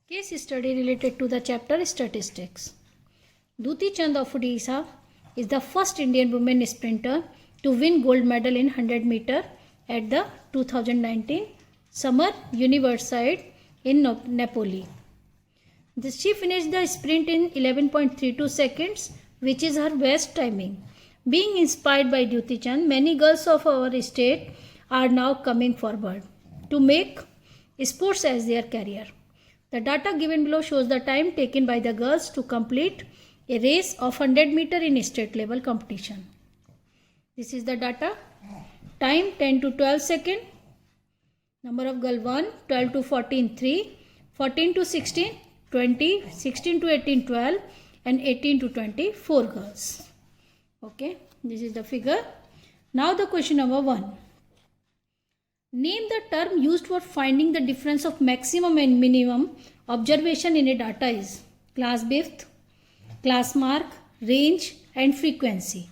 Case study related to the chapter Statistics. Duti Chand of Odisha is the first Indian women sprinter to win gold medal in 100 meter at the 2019 Summer Universiade in Napoli. She finished the sprint in 11.32 seconds, which is her best timing. Being inspired by Duti Chand, many girls of our state are now coming forward to make sports as their career. The data given below shows the time taken by the girls to complete a race of 100 meter in state level competition. This is the data. Time 10 to 12 second. Number of girl 1, 12 to 14 3, 14 to 16 20, 16 to 18 12 and 18 to 20 4 girls. Okay, this is the figure. Now the question number 1. Name the term used for finding the difference of maximum and minimum observation in a data is class width, class mark, range and frequency.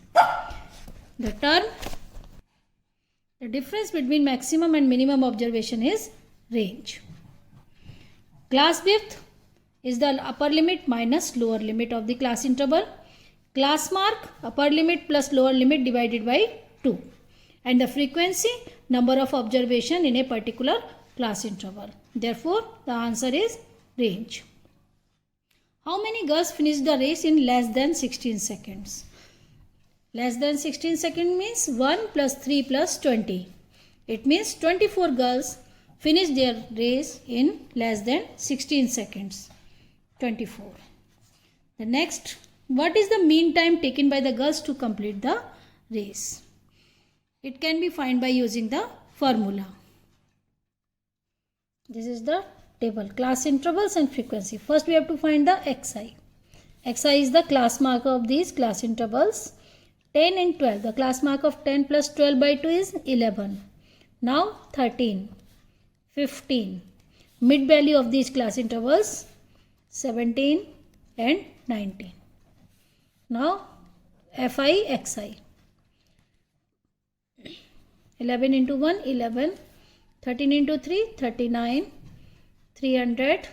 The difference between maximum and minimum observation is range. Class width is the upper limit minus lower limit of the class interval. Class mark, upper limit plus lower limit divided by 2. And the frequency, number of observation in a particular class interval. Therefore, the answer is range. How many girls finished the race in less than 16 seconds? Less than 16 seconds means 1 plus 3 plus 20. It means 24 girls finished their race in less than 16 seconds. 24. The next, what is the mean time taken by the girls to complete the race? It can be found by using the formula. This is the table, class intervals and frequency. First we have to find the xi. Xi is the class mark of these class intervals. 10 and 12. The class mark of 10 plus 12 by 2 is 11. Now 13, 15. Mid value of these class intervals 17 and 19. Now fi xi. 11 into 1, 11, 13 into 3, 39, 300,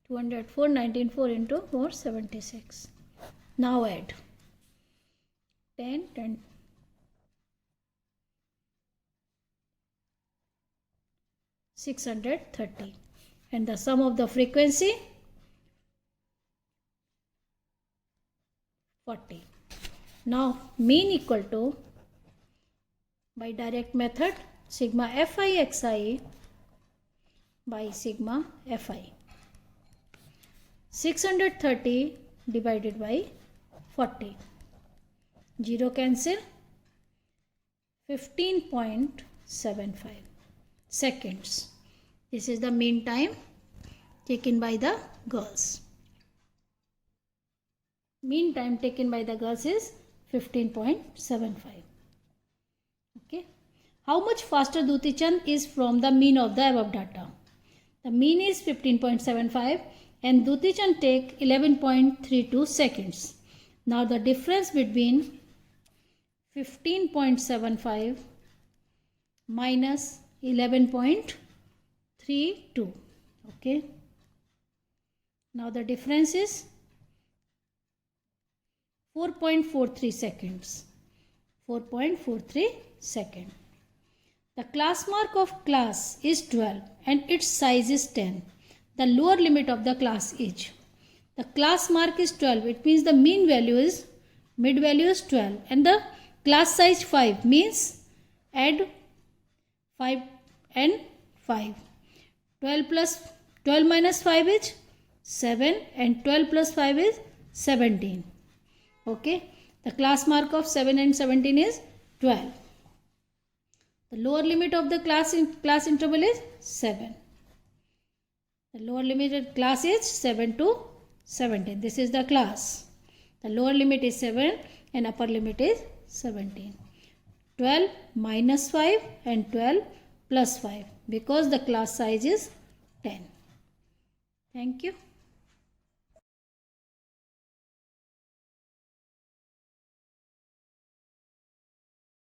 204, 19, 4 into 4, 76. Now add 10, 10, 630 and the sum of the frequency 40. Now mean equal to, by direct method, sigma fi xi by sigma fi. 630 divided by 40. 0 cancel. 15.75 seconds. This is the mean time taken by the girls. Mean time taken by the girls is 15.75. Okay. How much faster Duti Chand is from the mean of the above data? The mean is 15.75 and Duti Chand take 11.32 seconds. Now the difference between 15.75 minus 11.32. Okay. Now the difference is 4.43 seconds. 4.43 second. The class mark of class is 12 and its size is 10. The lower limit of the class is. The class mark is 12. It means the mid value is 12 and the class size 5 means add 5 and 5. 12 minus 5 is 7 and 12 plus 5 is 17. Okay, the class mark of 7 and 17 is 12. The lower limit of the class interval is 7. The lower limited class is 7 to 17. This is the class. The lower limit is 7 and upper limit is 17. 12 minus 5 and 12 plus 5 because the class size is 10. Thank you.